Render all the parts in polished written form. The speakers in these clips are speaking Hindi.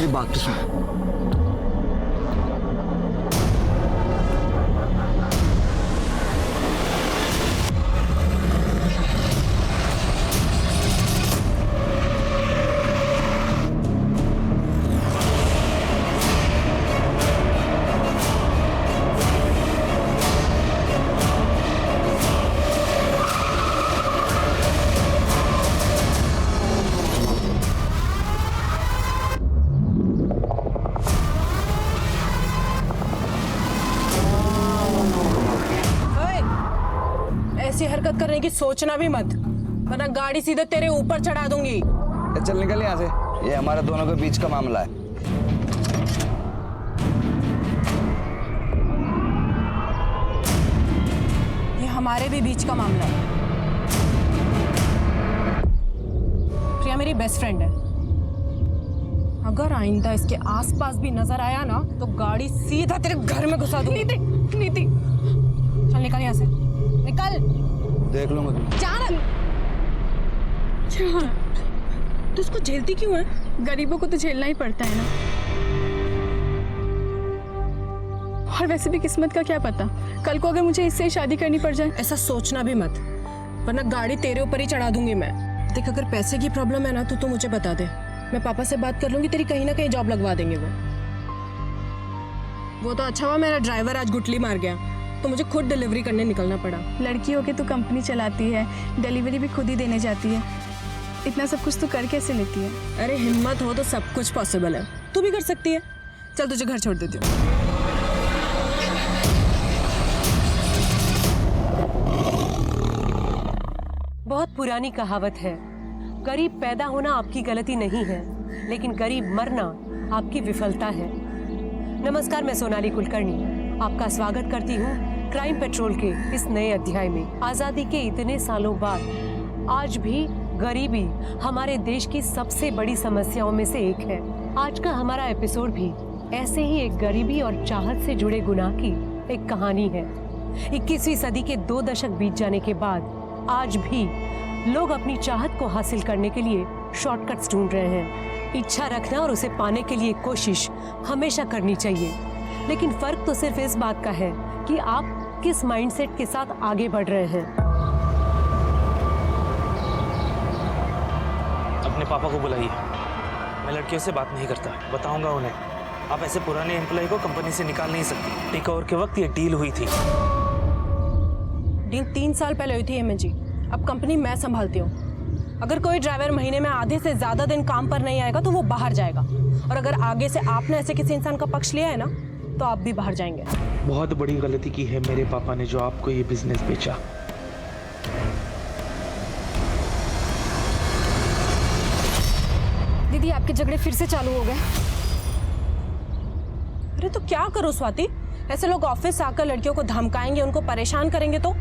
मेरी बात तो सुनो। ऐसी हरकत करने की सोचना भी मत, वरना गाड़ी सीधे तेरे ऊपर चढ़ा दूंगी। चल निकल यहाँ से, ये हमारे दोनों के बीच का मामला है। ये हमारे भी बीच का मामला है। प्रिया मेरी बेस्ट फ्रेंड है, अगर आइंदा इसके आसपास भी नजर आया ना तो गाड़ी सीधा तेरे घर में घुसा दूंगी। नीति, नीति, चल निकल यहाँ से, निकल। देख लूंगा तुम। क्या तू उसको झेलती क्यों है? गरीबों को तो झेलना ही पड़ता है ना। और वैसे भी किस्मत का क्या पता, कल को अगर मुझे इससे ही शादी करनी पड़ जाए। ऐसा सोचना भी मत, वरना गाड़ी तेरे ऊपर ही चढ़ा दूंगी मैं। देख, अगर पैसे की प्रॉब्लम है ना तो तू मुझे बता दे, मैं पापा से बात कर लूंगी, तेरी कहीं ना कहीं जॉब लगवा देंगे वो तो अच्छा हुआ मेरा ड्राइवर आज गुटली मार गया, तो मुझे खुद डिलीवरी करने निकलना पड़ा। लड़की होके तू कंपनी चलाती है, डिलीवरी भी खुद ही देने जाती है, इतना सब कुछ तू कर कैसे लेती है? अरे हिम्मत हो तो सब कुछ पॉसिबल है, तू भी कर सकती है। चल तुझे घर छोड़ देती हूँ। बहुत पुरानी कहावत है, गरीब पैदा होना आपकी गलती नहीं है, लेकिन गरीब मरना आपकी विफलता है। नमस्कार, मैं सोनाली कुलकर्णी आपका स्वागत करती हूँ क्राइम पेट्रोल के इस नए अध्याय में। आजादी के इतने सालों बाद आज भी गरीबी हमारे देश की सबसे बड़ी समस्याओं में से एक है। आज का हमारा एपिसोड भी ऐसे ही एक गरीबी और चाहत से जुड़े गुनाह की एक कहानी है। 21वीं सदी के 2 दशक बीत जाने के बाद आज भी लोग अपनी चाहत को हासिल करने के लिए शॉर्टकट्स ढूंढ रहे हैं। इच्छा रखना और उसे पाने के लिए कोशिश हमेशा करनी चाहिए, लेकिन फर्क तो सिर्फ इस बात का है कि आप किस माइंडसेट के साथ आगे बढ़ रहे हैं। अपने पापा को बुलाइए, मैं लड़कियों से बात नहीं करता, बताऊंगा उन्हें। आप ऐसे पुराने एम्प्लॉय को कंपनी से निकाल नहीं सकती। टेक ओवर के वक्त ये डील हुई थी। डील 3 साल पहले हुई थी हेमंत जी, अब कंपनी मैं संभालती हूँ। अगर कोई ड्राइवर महीने में आधे से ज्यादा दिन काम पर नहीं आएगा तो वो बाहर जाएगा, और अगर आगे से आपने ऐसे किसी इंसान का पक्ष लिया है ना तो आप भी बाहर जाएंगे। बहुत बड़ी गलती की है मेरे पापा ने जो आपको ये बिजनेस बेचा। दीदी, आपके झगड़े फिर से चालू हो गए। अरे तो क्या करो स्वाति, ऐसे लोग ऑफिस आकर लड़कियों को धमकाएंगे, उनको परेशान करेंगे, तो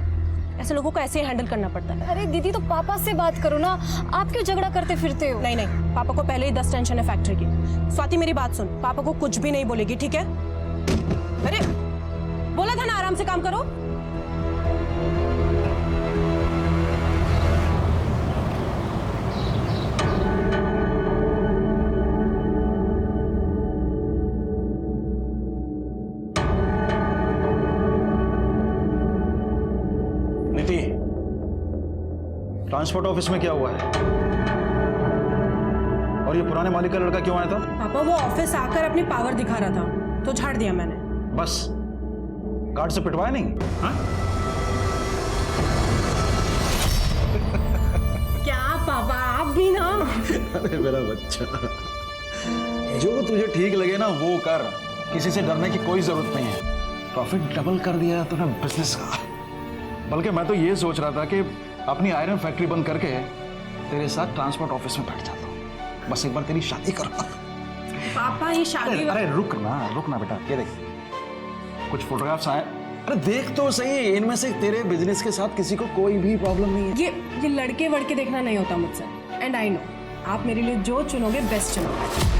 ऐसे लोगों को ऐसे ही हैंडल करना पड़ता है। अरे दीदी, तो पापा से बात करो ना, आप क्यों झगड़ा करते फिरते हो? नहीं नहीं, पापा को पहले ही 10 टेंशन है फैक्ट्री की। स्वाति मेरी बात सुन, पापा को कुछ भी नहीं बोलेगी, ठीक है? अरे बोला था ना आराम से काम करो। नीति, ट्रांसपोर्ट ऑफिस में क्या हुआ है? और ये पुराने मालिक का लड़का क्यों आया था? पापा वो ऑफिस आकर अपनी पावर दिखा रहा था तो झाड़ दिया मैंने। बस गार्ड से पिटवाया नहीं? हाँ? क्या पापा, आप भी ना। अरे मेरा बच्चा, जो तुझे ठीक लगे ना वो कर, किसी से डरने की कोई जरूरत नहीं है। प्रॉफिट डबल कर दिया तूने बिजनेस का। बल्कि मैं तो ये सोच रहा था कि अपनी आयरन फैक्ट्री बंद करके तेरे साथ ट्रांसपोर्ट ऑफिस में बैठ जाता हूँ, बस एक बार तेरी शादी करो। पापा ये शादी, अरे रुक ना बेटा, ये देख कुछ फोटोग्राफ्स आए। अरे देख तो सही, इनमें से तेरे बिजनेस के साथ किसी को कोई भी प्रॉब्लम नहीं है। ये लड़के वड़के देखना नहीं होता मुझसे, एंड आई नो आप मेरे लिए जो चुनोगे बेस्ट चुनोगे।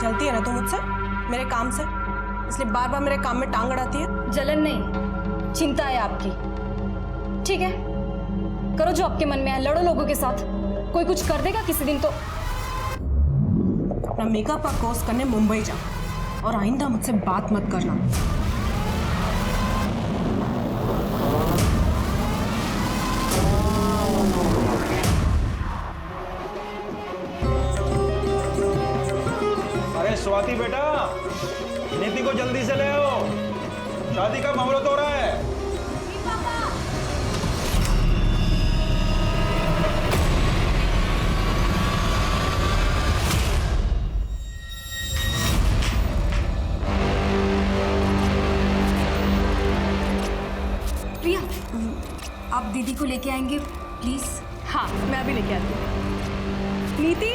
चलती है ना तू मुझसे मेरे काम से? इसलिए बार बार मेरे काम में टांग अड़ाती है। जलन नहीं, चिंता है आपकी। ठीक है, करो जो आपके मन में है, लड़ो लोगों के साथ। कोई कुछ कर देगा किसी दिन तो। अपना मेकअप का कोर्स करने मुंबई जाओ और आइंदा मुझसे बात मत करना। अरे स्वाति बेटा, नीति को जल्दी से ले आओ, शादी का मुहूर्त हो रहा है। प्रिया, आप दीदी को लेके आएंगे प्लीज? हाँ, मैं अभी लेके आती हूँ। नीति,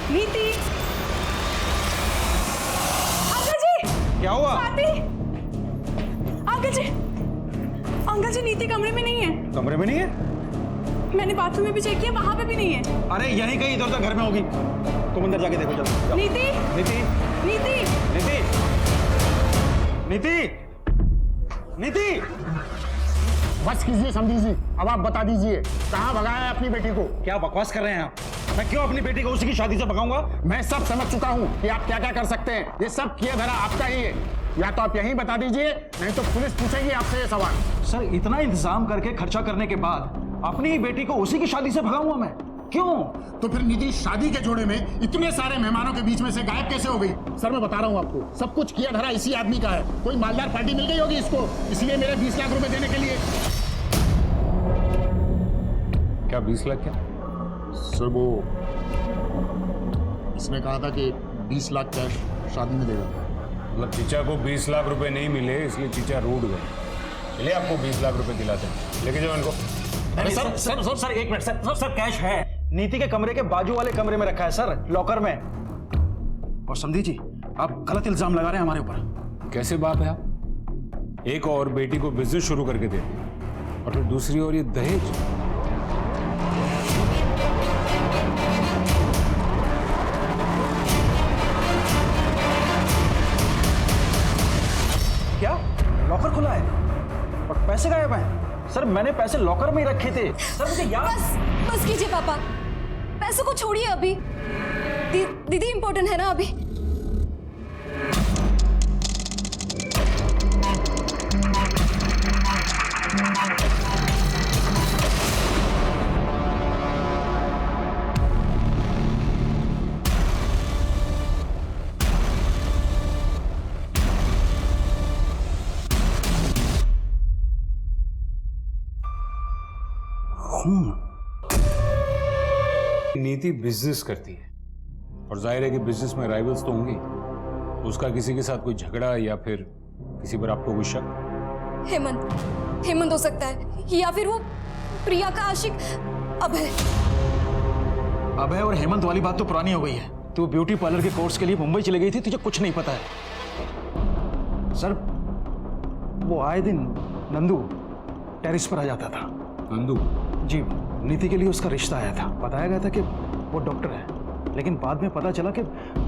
नीति, अंकल जी। क्या हुआ? स्वाति, अंकल जी, अंकल जी नीति कमरे में नहीं है। कमरे में नहीं है? मैंने बाथरूम में भी चेक किया, वहां पे भी नहीं है। अरे यहीं कहीं इधर उधर घर में होगी, तुम अंदर जाके देखो जल्दी। जाओ। नीति, नीति, नीति, नीति, नीति, नीति। बस कीजिए समझी जी, अब आप बता दीजिए कहाँ भगाया है अपनी बेटी को? क्या बकवास कर रहे हैं आप? मैं क्यों अपनी बेटी को उसी की शादी से भगाऊंगा? मैं सब समझ चुका हूँ कि आप क्या क्या कर सकते हैं। ये सब किया धरा आपका ही है। या तो आप यहीं बता दीजिए, नहीं तो पुलिस पूछेगी आपसे ये सवाल। सर, इतना इंतजाम करके खर्चा करने के बाद अपनी ही बेटी को उसी की शादी से भगाऊंगा मैं? क्यों? तो फिर निधि शादी के जोड़े में इतने सारे मेहमानों के बीच में से गायब कैसे हो गई? सर मैं बता रहा हूँ आपको, सब कुछ किया धरा इसी आदमी का है। कोई मालदार पार्टी मिल गई होगी इसको, इसलिए मेरे 20 लाख रुपए देने के लिए। क्या 20 लाख? क्या सर वो इसने कहा था कि 20 लाख कैश शादी में देगा। मतलब चीचा को 20 लाख रुपए नहीं मिले इसलिए चीचा रूठ गए, इसलिए आपको 20 लाख रुपए दिलाते हैं। लेके जाओ इनको। अरे सर एक मिनट सर कैश है, नीति के कमरे के बाजू वाले कमरे में रखा है सर, लॉकर में। और समझी जी, आप गलत इल्जाम लगा रहे हैं हमारे ऊपर। कैसे बाप है आप? एक और बेटी को बिजनेस शुरू करके देते और फिर दूसरी ओर ये दहेज। क्या लॉकर खुला है और पैसे गायब हैं? सर मैंने पैसे लॉकर में ही रखे थे सर, मुझे याद। बस कीजिए पापा, पैसों को छोड़िए अभी। दीदी इंपॉर्टेंट है ना अभी। नीति बिजनेस करती है और जाहिर है कि बिजनेस में राइवल्स तो होंगे। उसका किसी के साथ कोई झगड़ा या फिर किसी पर आपको कोई शक? हेमंत हो सकता है, या फिर वो प्रिया का आशिक अभय। अभय और हेमंत वाली बात तो पुरानी हो गई है। तू ब्यूटी पार्लर के कोर्स के लिए मुंबई चली गई थी, तुझे कुछ नहीं पता है। सर वो आए दिन नंदू टेरिस पर आ जाता था। नंदू? जी, नीति के लिए उसका रिश्ता आया था। बताया गया था कि वो डॉक्टर है, लेकिन बाद में पता चला कि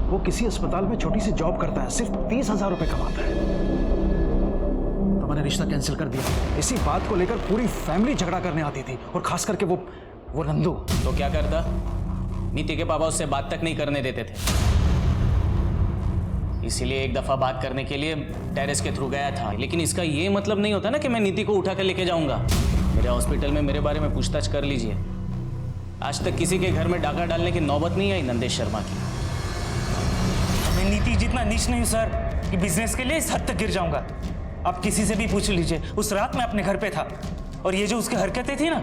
वो किसी अस्पताल में छोटी सी जॉब करता है, सिर्फ 30,000 रुपए कमाता है। तो मैंने रिश्ता कैंसिल कर दिया। इसी बात को लेकर पूरी फैमिली झगड़ा करने आती थी, और खास करके वो नंदू। तो क्या करता? नीति के पापा उससे बात तक नहीं करने देते थे, इसीलिए एक दफा बात करने के लिए टेरेस के थ्रू गया था। लेकिन इसका ये मतलब नहीं होता ना कि मैं नीति को उठा कर लेके जाऊंगा। मेरे हॉस्पिटल में मेरे बारे में पूछताछ कर लीजिए। आज तक किसी के घर में डाका डालने की नौबत नहीं आई नंदेश शर्मा की। मैं नीति जितना नीच नहीं हूं सर कि बिजनेस के लिए इस हद तक गिर जाऊंगा। आप किसी से भी पूछ लीजिए, उस रात मैं अपने घर पे था और ये जो उसकी हरकतें थी ना,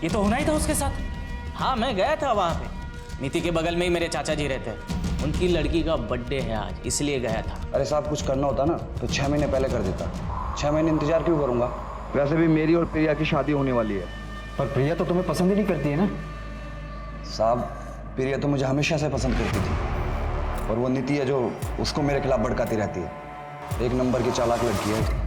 ये तो होना ही था उसके साथ। हाँ, मैं गया था वहाँ पे। नीति के बगल में ही मेरे चाचा जी रहते हैं, उनकी लड़की का बर्थडे है आज, इसलिए गया था। अरे साहब, कुछ करना होता ना तो 6 महीने पहले कर देता। 6 महीने इंतजार क्यों करूंगा? वैसे भी मेरी और प्रिया की शादी होने वाली है। पर प्रिया तो तुम्हें पसंद ही नहीं करती है ना? साहब, प्रिया तो मुझे हमेशा से पसंद करती थी, और वो नीति है जो उसको मेरे खिलाफ भड़काती रहती है। एक नंबर की चालाक लड़की है।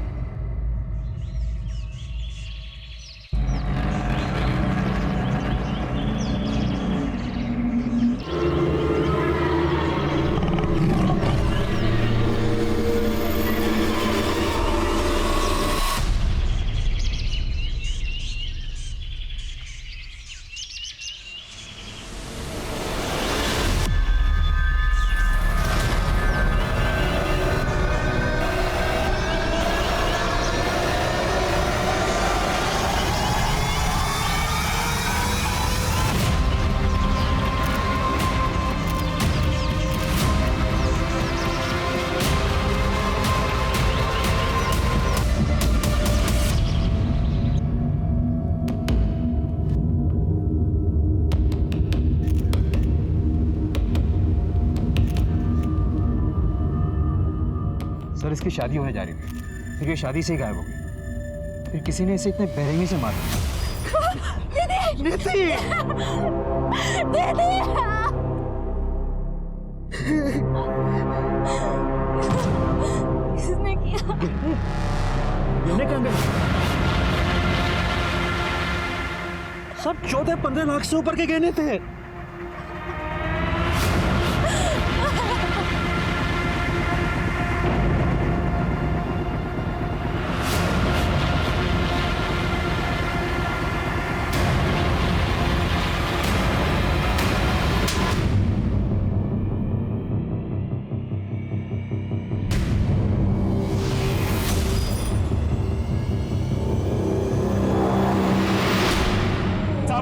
सर इसकी शादी होने जा रही थी, फिर ये शादी से ही गायब हो गई, फिर किसी ने इसे इतने बेरहमी से मार किसने किया? सब 14-15 लाख से ऊपर के गहने थे।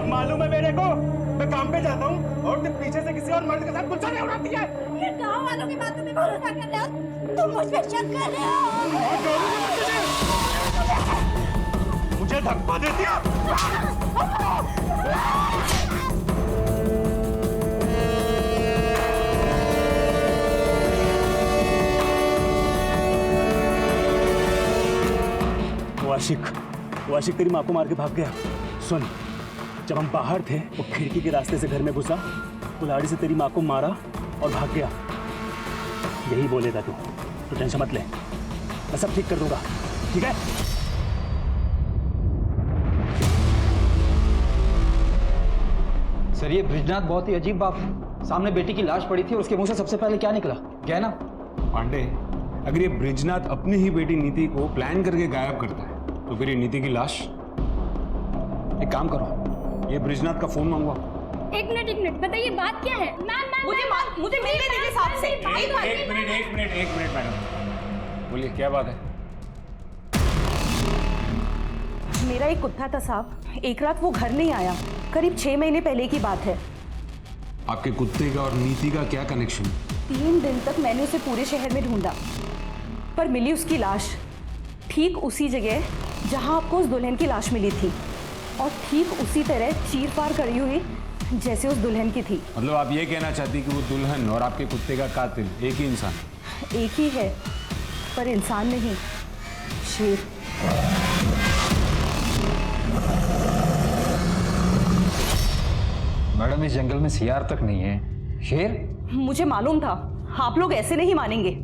मालूम है मेरे को, मैं काम पे जाता हूँ और तुम पीछे से किसी और मर्द के साथ गुस्सा नहीं उड़ाती है। ये गाँव वालों की बातों पे भरोसा कर रहे हो, तुम मुझ पे शक कर रहे हो। मुझे धक्का देती है। वो आशिक तेरी माँ को मार के भाग गया। सुन, जब हम बाहर थे वो खिड़की के रास्ते से घर में घुसा, कुल्हाड़ी से तेरी माँ को मारा और भाग गया। यही बोलेगा तू, तो टेंशन मत ले, मैं सब ठीक कर दूंगा, ठीक है? सर ये ब्रिजनाथ बहुत ही अजीब बात, सामने बेटी की लाश पड़ी थी और उसके मुंह से सबसे पहले क्या निकला? गहना। पांडे, अगर ये ब्रिजनाथ अपनी ही बेटी नीति को प्लान करके गायब करता है तो फिर ये नीति की लाश? एक काम करो, ये ब्रिजनाथ का फोन मंगवाओ। एक मिनट बताइए बात क्या है? मुझे मिलने दीजिए साहब से। एक मिनट मैडम, बोलिए क्या बात है? मेरा एक कुत्ता था साहब, एक रात वो घर नहीं आया, करीब 6 महीने पहले की बात है। आपके कुत्ते का और नीति का क्या कनेक्शन? 3 दिन तक मैंने उसे पूरे शहर में ढूंढा, पर मिली उसकी लाश ठीक उसी जगह जहां आपको उस दुल्हन की लाश मिली थी, और ठीक उसी तरह चीर फाड़ करी हुई जैसे उस दुल्हन की थी। मतलब आप ये कहना चाहती कि वो दुल्हन और आपके कुत्ते का कातिल एक ही इंसान? एक ही है, पर इंसान नहीं, शेर। मैडम इस जंगल में सियार तक नहीं है, शेर? मुझे मालूम था आप लोग ऐसे नहीं मानेंगे,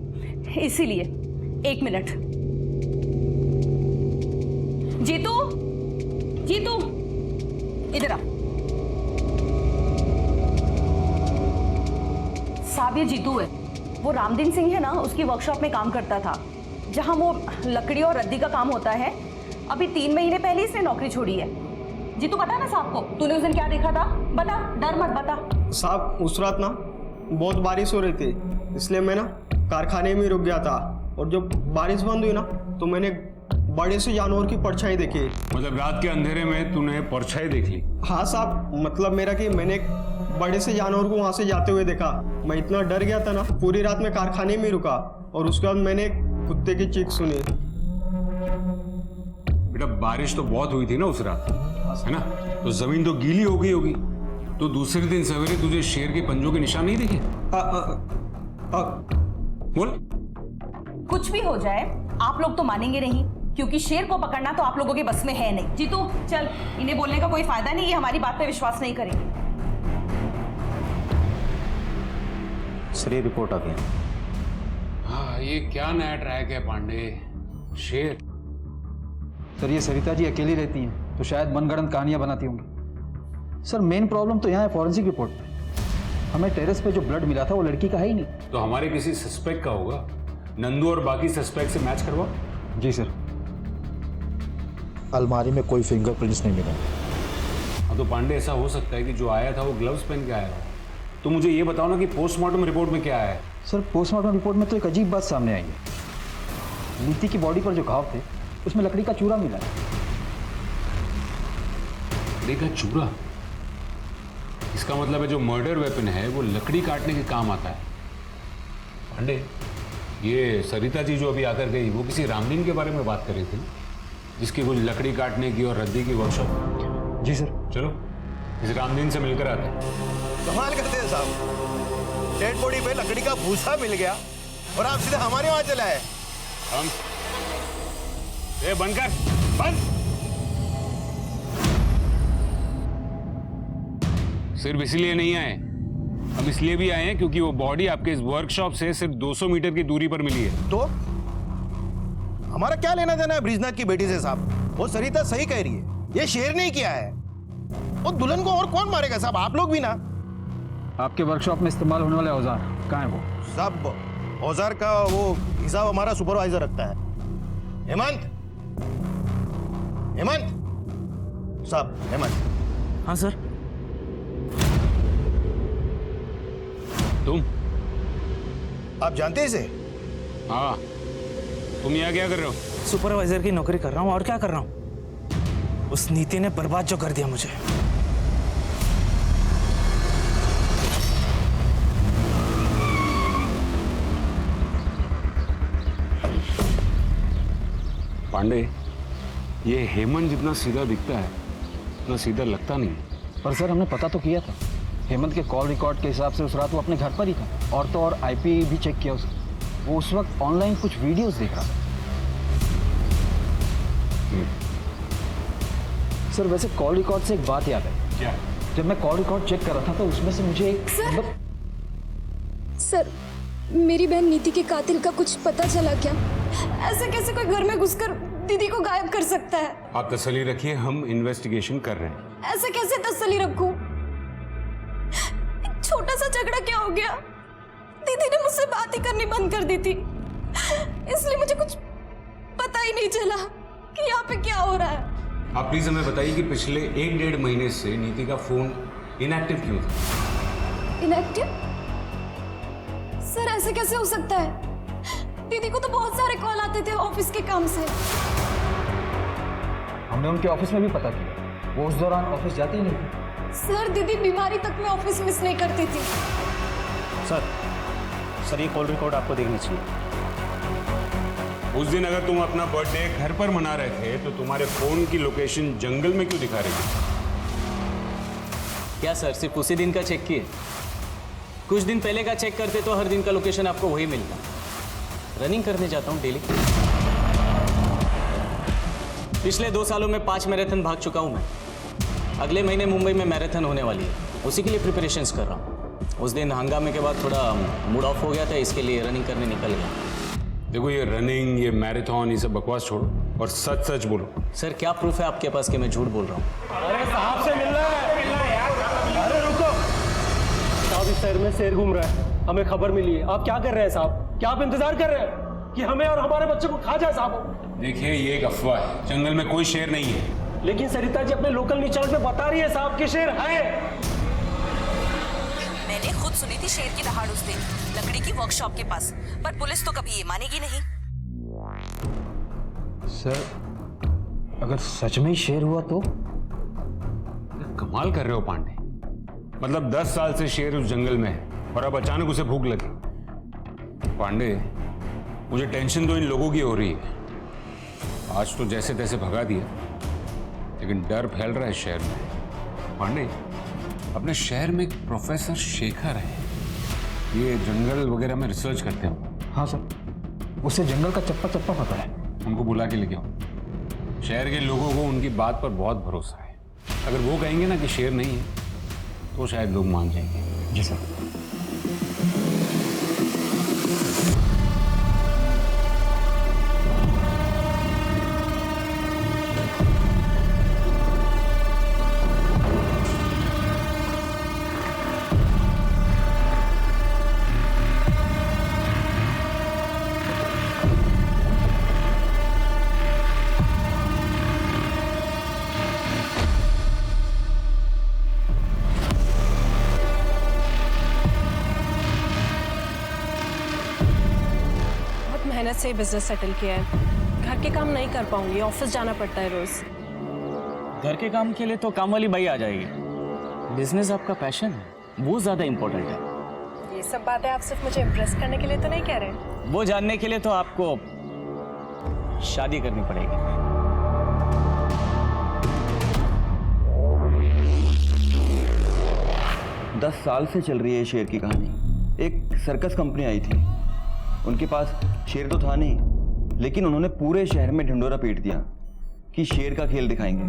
इसीलिए। 1 मिनट। जीतू, जीतू, इधर आ। साहब ये जीतू है, वो रामदीन सिंह है ना, उसकी वर्कशॉप में काम करता था, जहां वो लकड़ी और रद्दी का काम होता है। अभी 3 महीने पहले इसने नौकरी छोड़ी है। जीतू बता ना साहब को, तूने उस दिन क्या देखा था? बता, डर मत, बता। साहब उस रात ना बहुत बारिश हो रही थी, इसलिए मैं ना कारखाने में रुक गया था, और जब बारिश बंद हुई ना तो मैंने बड़े से जानवर की परछाई देखी। मतलब रात के अंधेरे में तूने परछाई देख ली? हाँ साहब, मतलब मेरा कि मैंने एक बड़े से जानवर को वहां से जाते हुए देखा। मैं इतना डर गया था ना, पूरी रात में कारखाने में रुका, और उसके बाद मैंने कुत्ते की चीख सुनी। बेटा बारिश तो बहुत हुई थी ना उस रात, है ना, तो जमीन तो गीली हो गई होगी, तो दूसरे दिन सवेरे तुझे शेर के पंजों के निशान नहीं दिखे? बोल। कुछ भी हो जाए आप लोग तो मानेंगे नहीं, क्योंकि शेर को पकड़ना तो आप लोगों के बस में है नहीं। जीतू चल, इन्हें बोलने का कोई फायदा नहीं, ये हमारी बात पे विश्वास नहीं करेंगे। सर ये रिपोर्ट आ गई। हाँ, ये क्या नया ट्रैक है पांडे? शेर? सर ये सरिता जी अकेली रहती हैं तो शायद मनगढ़ंत कहानियां बनाती होंगी। सर मेन प्रॉब्लम तो यहाँ है फॉरेंसिक रिपोर्ट में, हमें टेरेस पे जो ब्लड मिला था वो लड़की का है ही नहीं। तो हमारे किसी सस्पेक्ट का होगा, नंदू और बाकी सस्पेक्ट से मैच करवा। जी सर। अलमारी में कोई फिंगरप्रिंट्स नहीं मिला। हाँ तो पांडे ऐसा हो सकता है कि जो आया था वो ग्लव्स पहन के आया था। तो मुझे ये बताओ ना कि पोस्टमार्टम रिपोर्ट में क्या आया है? सर पोस्टमार्टम रिपोर्ट में तो एक अजीब बात सामने आई है, नीति की बॉडी पर जो घाव थे उसमें लकड़ी का चूरा मिला है। लकड़ी का चूरा? इसका मतलब है जो मर्डर वेपन है वो लकड़ी काटने के काम आता है। पांडे, ये सरिता जी जो अभी आकर गई वो किसी रामदीन के बारे में बात कर रही थी, जिसकी कुछ लकड़ी काटने की और रद्दी की वर्कशॉप। जी सर। चलो इस रामदीन से मिलकर आते हैं। कमाल करते हैं साहब, डेड बॉडी पे लकड़ी का भूसा मिल गया और आप सीधे हमारे वहां चला है। हम ए बंद कर, बंद। सिर्फ इसलिए नहीं आए, हम इसलिए भी आए हैं क्योंकि वो बॉडी आपके इस वर्कशॉप से सिर्फ 200 मीटर की दूरी पर मिली है। तो हमारा क्या लेना देना है ब्रिजनाथ की बेटी से साहब? वो सरिता सही कह रही है, ये शेर नहीं किया है। वो दुल्हन को और कौन मारेगा साहब? आप लोग भी ना। आपके वर्कशॉप में इस्तेमाल होने वाले औजार कहाँ है वो? साहब औजार का वो हिसाब हमारा सुपरवाइजर रखता है। हेमंत, हेमंत साहब, हेमंत। हाँ सर। तुम? आप जानते हैं इसे? हाँ, तुम यहाँ क्या कर रहे हो? सुपरवाइजर की नौकरी कर रहा हूँ, और क्या कर रहा हूँ? उस नीति ने बर्बाद जो कर दिया मुझे। पांडे, ये हेमंत जितना सीधा दिखता है उतना सीधा लगता नहीं है। पर सर हमने पता तो किया था, हेमंत के कॉल रिकॉर्ड के हिसाब से उस रात वो अपने घर पर ही था। और तो और आईपी भी चेक किया उसने। वो उस वक्त ऑनलाइन कुछ वीडियोस देख रहा था। सर वैसे कॉल रिकॉर्ड से एक बात याद है। क्या? जब मैं कॉल रिकॉर्ड चेक कर रहा था तो उसमें से मुझे एक सर, मेरी बहन नीति के कातिल का कुछ पता चला क्या? ऐसे कैसे कोई घर में घुसकर दीदी को गायब कर सकता है? आप तसल्ली रखिए, हम इन्वेस्टिगेशन कर रहे हैं। ऐसे कैसे तसल्ली रखूं? एक छोटा सा झगड़ा क्या हो गया? दीदी ने मुझसे बात ही करनी बंद कर दी थी, इसलिए मुझे कुछ पता ही नहीं चला कि यहाँ पे क्या हो रहा है। आप प्लीज हमें बताइए कि पिछले 1-1.5 महीने से नीति का फोन इनएक्टिव क्यों था? इनएक्टिव? सर ऐसे कैसे हो सकता है? दीदी को तो बहुत सारे कॉल आते थे ऑफिस के काम से। हमने उनके ऑफिस में भी पता किया, वो उस दौरान ऑफिस जाती ही नहीं थी। सर दीदी बीमारी तक में ऑफिस मिस नहीं करती थी। सर ये कॉल रिकॉर्ड आपको देखनी चाहिए। उस दिन अगर तुम अपना बर्थडे घर पर मना रहे थे तो तुम्हारे फोन की लोकेशन जंगल में क्यों दिखा रही थी? क्या सर सिर्फ उसी दिन का चेक किए? कुछ दिन पहले का चेक करते तो हर दिन का लोकेशन आपको वही मिलता। रनिंग करने जाता हूँ डेली। पिछले 2 सालों में 5 मैराथन भाग चुका हूँ मैं। अगले महीने मुंबई में मैराथन होने वाली है, उसी के लिए प्रिपरेशंस कर रहा हूँ। उस दिन हंगामे के बाद थोड़ा मूड ऑफ हो गया था, इसके लिए रनिंग करने निकल गया। देखो ये रनिंग, ये मैराथन, ये सब बकवास छोड़ो और सच सच बोलो। सर क्या प्रूफ है आपके पास कि मैं झूठ बोल रहा हूँ? अरे साहब से मिलना है यार। अरे रुको साहब, इस शहर में शेर घूम रहा है, हमें खबर मिली है। आप क्या कर रहे हैं साहब? क्या आप इंतजार कर रहे हैं कि हमें और हमारे बच्चे को खा जाए साहब? देखिए ये एक अफवाह है, जंगल में कोई शेर नहीं है। लेकिन सरिता जी अपने लोकल न्यूज चैनल पे बता रही है साहब कि शेर है। मैंने खुद सुनी थी शेर की दहाड़ उस दिन लकड़ी की वर्कशॉप के पास, पर पुलिस तो कभी ये मानेगी नहीं। सर अगर सच में ही शेर हुआ तो? कमाल कर रहे हो पांडे, मतलब 10 साल से शेर उस जंगल में है और अब अचानक उसे भूख लगी। पांडे मुझे टेंशन तो इन लोगों की हो रही है। आज तो जैसे तैसे भगा दिया, लेकिन डर फैल रहा है शहर में। पांडे अपने शहर में एक प्रोफेसर शेखर है, ये जंगल वगैरह में रिसर्च करते हैं। हाँ सर, उसे जंगल का चप्पा चप्पा पता है। उनको बुला के लेके आओ। शहर के लोगों को उनकी बात पर बहुत भरोसा है। अगर वो कहेंगे ना कि शेर नहीं है तो शायद लोग मान जाएंगे। जी सर। मेहनत से बिजनेस सेटल किया है। घर के काम नहीं कर पाऊंगी, ऑफिस जाना पड़ता है रोज। घर के काम के लिए तो काम वाली बाई आ जाएगी। बिजनेस आपका पैशन है, वो ज्यादा इंपॉर्टेंट है। ये सब बातें आप सिर्फ मुझे इम्प्रेस करने के लिए तो नहीं कह रहे? वो जानने के लिए तो आपको शादी करनी पड़ेगी। 10 साल से चल रही है शेर की कहानी। एक सर्कस कंपनी आई थी, उनके पास शेर तो था नहीं, लेकिन उन्होंने पूरे शहर में ढिंडोरा पीट दिया कि शेर का खेल दिखाएंगे,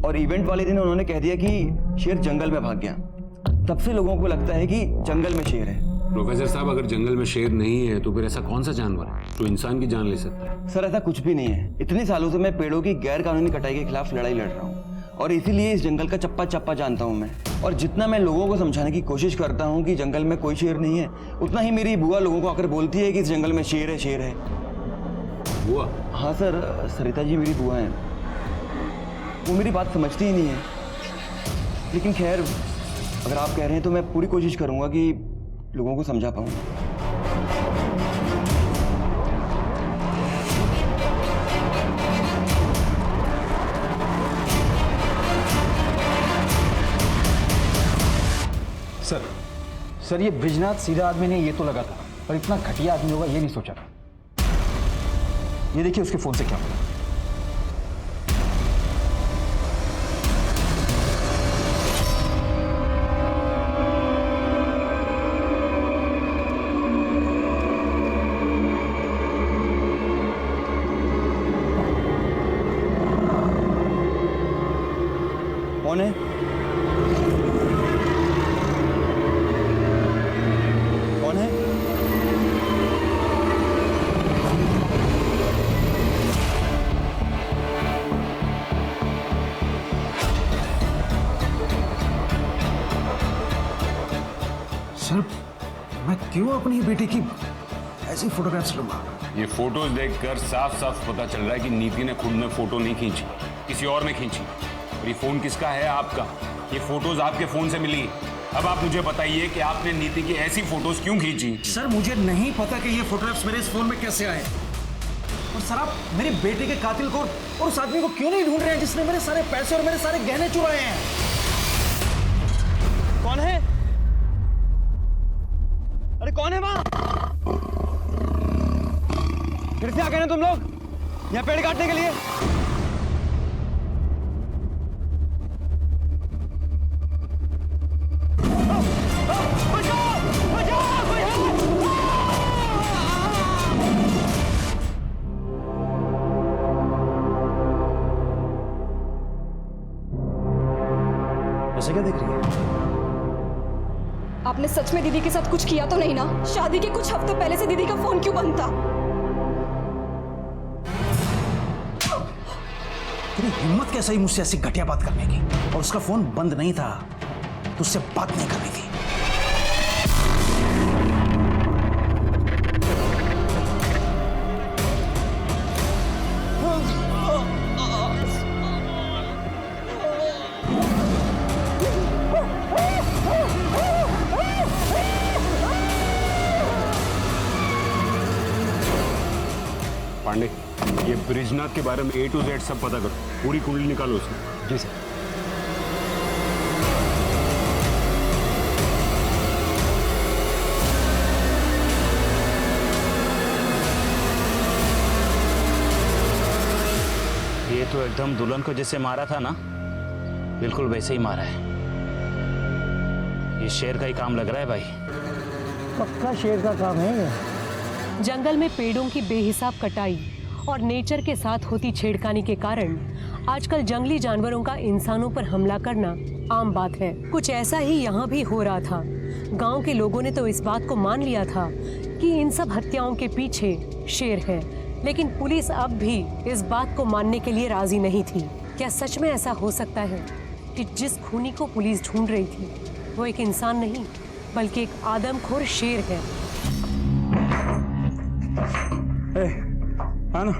और इवेंट वाले दिन उन्होंने कह दिया कि शेर जंगल में भाग गया। तब से लोगों को लगता है कि जंगल में शेर है। प्रोफेसर साहब, अगर जंगल में शेर नहीं है तो फिर ऐसा कौन सा जानवर है जो इंसान की जान ले सकता है? सर, ऐसा कुछ भी नहीं है। इतने सालों से मैं पेड़ों की गैर कानूनी कटाई के खिलाफ लड़ाई लड़ रहा हूँ, और इसीलिए इस जंगल का चप्पा चप्पा जानता हूँ मैं। और जितना मैं लोगों को समझाने की कोशिश करता हूँ कि जंगल में कोई शेर नहीं है, उतना ही मेरी बुआ लोगों को आकर बोलती है कि इस जंगल में शेर है, शेर है। बुआ? हाँ सर, सरिता जी मेरी बुआ हैं। वो मेरी बात समझती ही नहीं है, लेकिन खैर अगर आप कह रहे हैं तो मैं पूरी कोशिश करूंगा कि लोगों को समझा पाऊं। सर ये ब्रिजनाथ सीधा आदमी नहीं, ये तो लगा था, पर इतना घटिया आदमी होगा ये नहीं सोचा था। ये देखिए उसके फोन से क्या मिला। कौन है? कौन है? सर, मैं क्यों अपनी बेटी की ऐसी फोटोग्राफ्स लूंगा? ये फोटोज देखकर साफ साफ पता चल रहा है कि नीति ने खुद में फोटो नहीं खींची, किसी और ने खींची। और ये फोन किसका है? आपका। ये फोटोज आपके फोन से मिली। अब आप मुझे बताइए कि आपने नीति की ऐसी फोटोज क्यों खींची? सर, मुझे नहीं पता कि ये फोटोग्राफ्स मेरे इस फोन में कैसे आए। और सर, आप मेरी बेटी के कातिल को और उस आदमी को क्यों नहीं ढूंढ रहे हैं जिसने मेरे सारे पैसे और मेरे सारे गहने चुराए हैं? कौन है? अरे कौन है वहां? फिर से आ गए ना तुम लोग यहाँ पेड़ काटने के लिए? ऐसे क्या देख रही है? आपने सच में दीदी के साथ कुछ किया तो नहीं ना? शादी के कुछ हफ्तों पहले से दीदी का फोन क्यों बंद था? तेरी हिम्मत कैसे हुई मुझसे ऐसी घटिया बात करने की? और उसका फोन बंद नहीं था, तुझसे बात नहीं करनी थी। पांडे, ये ब्रिजनाथ के बारे में A to Z सब पता करो, पूरी कुंडली निकालो उसमें। जी सर। ये तो एकदम दुल्हन को जैसे मारा था ना, बिल्कुल वैसे ही मारा है। ये शेर का ही काम लग रहा है भाई। पक्का शेर का काम है ये। जंगल में पेड़ों की बेहिसाब कटाई और नेचर के साथ होती छेड़खानी के कारण आजकल जंगली जानवरों का इंसानों पर हमला करना आम बात है। कुछ ऐसा ही यहाँ भी हो रहा था। गांव के लोगों ने तो इस बात को मान लिया था कि इन सब हत्याओं के पीछे शेर है, लेकिन पुलिस अब भी इस बात को मानने के लिए राजी नहीं थी। क्या सच में ऐसा हो सकता है कि जिस खूनी को पुलिस ढूंढ रही थी वो एक इंसान नहीं बल्कि एक आदमखोर शेर है? हाँ ना?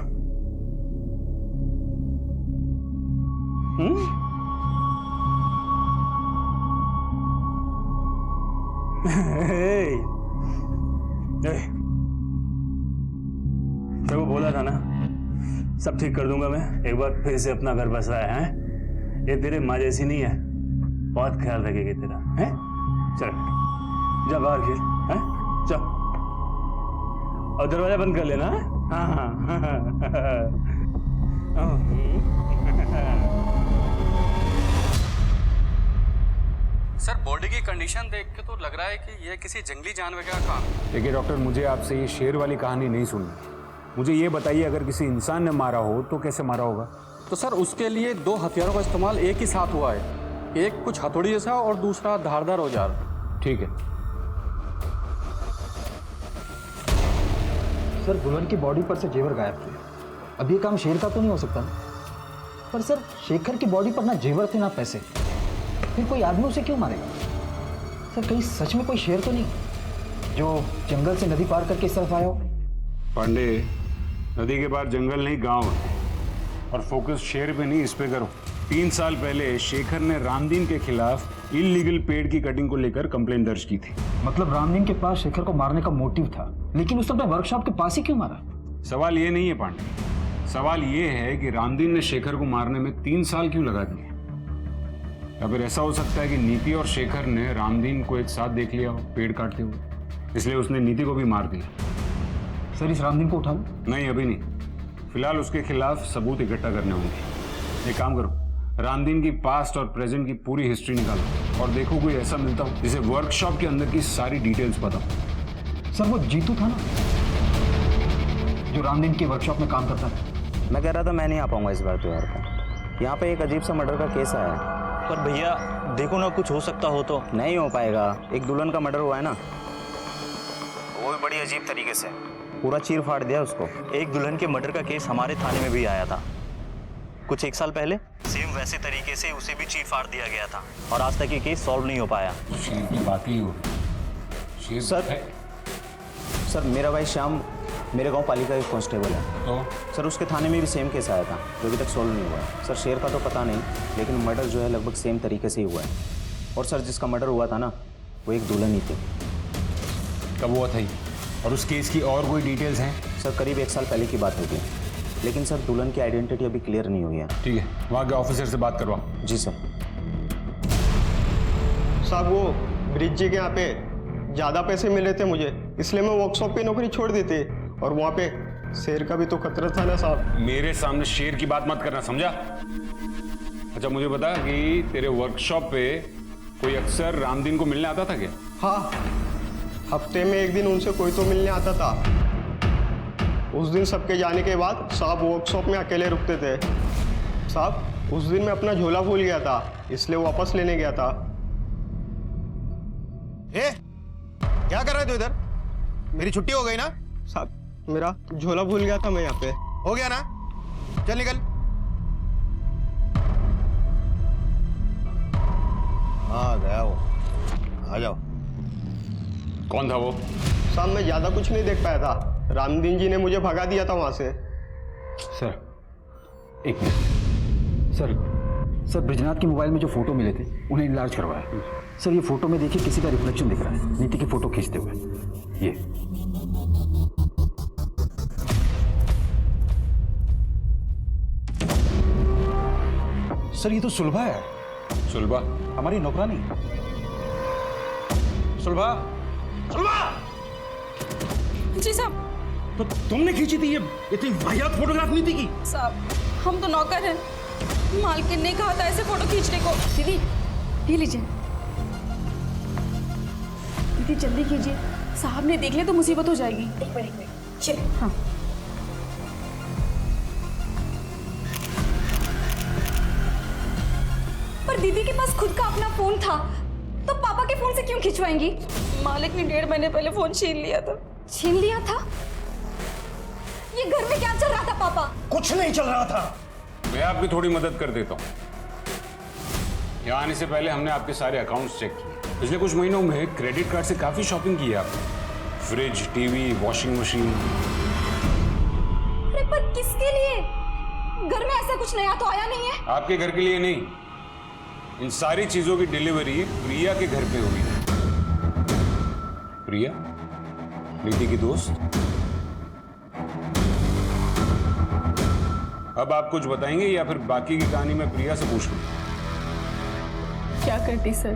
तेरे को बोला था ना, सब ठीक कर दूंगा मैं। एक बार फिर से अपना घर बसाया है। ये तेरे माँ जैसी नहीं है, बहुत ख्याल रखेगी तेरा। है चल जा बाहर खेल, है चल, और दरवाजा बंद कर लेना। हाँ सर, बॉडी की कंडीशन देख के तो लग रहा है कि यह किसी जंगली जानवर का काम है। देखिए डॉक्टर, मुझे आपसे ये शेर वाली कहानी नहीं सुननी। मुझे ये बताइए, अगर किसी इंसान ने मारा हो तो कैसे मारा होगा? तो सर उसके लिए 2 हथियारों का इस्तेमाल एक ही साथ हुआ है, एक कुछ हथौड़ी जैसा और दूसरा धारदार औजार। ठीक है। सर दुल्हन की बॉडी पर से जेवर गायब थे। अब ये काम शेर का तो नहीं हो सकता ना? पर सर शेखर की बॉडी पर ना जेवर थे ना पैसे, फिर कोई आदमी उसे क्यों मारेगा? सर कहीं सच में कोई शेर तो नहीं जो जंगल से नदी पार करके इस तरफ आया हो? पांडे, नदी के पार जंगल नहीं गांव है, और फोकस शेर पे नहीं इस पे करो। 3 साल पहले शेखर ने रामदीन के खिलाफ इलीगल पेड़ की कटिंग को लेकर कंप्लेंट दर्ज की थी। मतलब रामदीन के पास शेखर को मारने का मोटिव था, लेकिन उसने अपने वर्कशॉप के पास ही क्यों मारा? सवाल ये नहीं है पांडे, सवाल ये है कि रामदीन ने शेखर को मारने में 3 साल क्यों लगा दिए? या फिर ऐसा हो सकता है कि नीति और शेखर ने रामदीन को एक साथ देख लिया हो पेड़ काटते हुए, इसलिए उसने नीति को भी मार दिया। सर इस रामदीन को उठा लो? नहीं, अभी नहीं। फिलहाल उसके खिलाफ सबूत इकट्ठा करने होंगे। एक काम करो, रामदीन की पास्ट और प्रेजेंट की पूरी हिस्ट्री निकालो और देखो कोई ऐसा मिलता हो जिसे वर्कशॉप के अंदर की सारी डिटेल्स पता हो। सर वो जीतू था ना जो रामदीन की वर्कशॉप में काम करता था? मैं कह रहा था मैं नहीं आ पाऊंगा इस बार त्योहार पर। यहाँ पे एक अजीब सा मर्डर का केस आया है। पर भैया देखो ना, कुछ हो सकता हो तो। नहीं हो पाएगा, एक दुल्हन का मर्डर हुआ है ना, वो भी बड़ी अजीब तरीके से, पूरा चीर फाड़ दिया उसको। एक दुल्हन के मर्डर का केस हमारे थाने में भी आया था कुछ 1 साल पहले, सेम वैसे तरीके से उसे भी चीर फाड़ दिया गया था और आज तक ये केस सॉल्व नहीं हो पाया। शेर की बात ही हो। सर मेरा भाई श्याम मेरे गांव पालिका का कांस्टेबल है। तो सर उसके थाने में भी सेम केस आया था जो अभी तक सॉल्व नहीं हुआ है। सर शेर का तो पता नहीं, लेकिन मर्डर जो है लगभग सेम तरीके से ही हुआ है। और सर जिसका मर्डर हुआ था ना, वो एक दुल्हन ही थी। कब हुआ था ये? और उस केस की और कोई डिटेल्स हैं? सर करीब 1 साल पहले की बात होगी, लेकिन सर दुल्हन की आइडेंटिटी अभी क्लियर नहीं हुई है। ठीक है, वहाँ के ऑफिसर से बात करवाओ। जी सर। साहब वो ब्रिज जी के यहाँ पे ज़्यादा पैसे मिले थे मुझे, इसलिए मैं वर्कशॉप की नौकरी छोड़ दी थी। और वहाँ पे शेर का भी तो खतरा था ना साहब। मेरे सामने शेर की बात मत करना, समझा? अच्छा मुझे बता कि तेरे वर्कशॉप पे कोई अक्सर रामदीन को मिलने आता था क्या? हाँ, हफ्ते में 1 दिन उनसे कोई तो मिलने आता था। उस दिन सबके जाने के बाद साहब वर्कशॉप में अकेले रुकते थे। साहब उस दिन मैं अपना झोला भूल गया था, इसलिए वापस लेने गया था। क्या कर रहे तू इधर? मेरी छुट्टी हो गई ना? साहब मेरा झोला भूल गया था मैं यहाँ पे। हो गया ना? चल निकल। हाँ गया वो, आ जाओ। कौन था वो? साहब मैं ज्यादा कुछ नहीं देख पाया था, रामदीन जी ने मुझे भगा दिया था वहां से। सर एक मिनट। सर ब्रिजनाथ के मोबाइल में जो फोटो मिले थे उन्हें इनलार्ज करवाया। सर ये फोटो में देखिए किसी का रिफ्लेक्शन दिख रहा है, नीति की फोटो खींचते हुए। ये सर ये तो सुलभा है। सुलभा? हमारी नौकरानी। सुलभा, सुलभा! जी साहब। तो तुमने खींची थी ये इतनी वाहियात फोटोग्राफ नीति की? साहब हम तो नौकर हैं, मालकिन ने कहा था ऐसे फोटो खींचने को। दीदी ये लीजिए। दीदी जल्दी कीजिए, साहब ने देख लिया तो मुसीबत हो जाएगी। एक मिनट चल। हाँ पर दीदी के पास खुद का अपना फोन था, तो पापा के फोन से क्यों खिंचवाएंगी? मालिक ने 1.5 महीने पहले फोन छीन लिया था। छीन लिया था? ये घर में क्या चल रहा था पापा? कुछ नहीं चल रहा था। मैं आपकी थोड़ी मदद कर देता हूँ। यहाँ आने से पहले हमने आपके सारे अकाउंट्स चेक किए। पिछले कुछ महीनों में क्रेडिट कार्ड से काफी शॉपिंग की है आपने। Fridge, TV, washing machine. अरे पर किसके लिए? घर में ऐसा कुछ नया तो आया नहीं है। आपके घर के लिए नहीं, इन सारी चीजों की डिलीवरी प्रिया के घर पे हुई है। प्रिया नीति की दोस्त। अब आप कुछ बताएंगे या फिर बाकी की कहानी मैं प्रिया से पूछ लूं? क्या करती सर,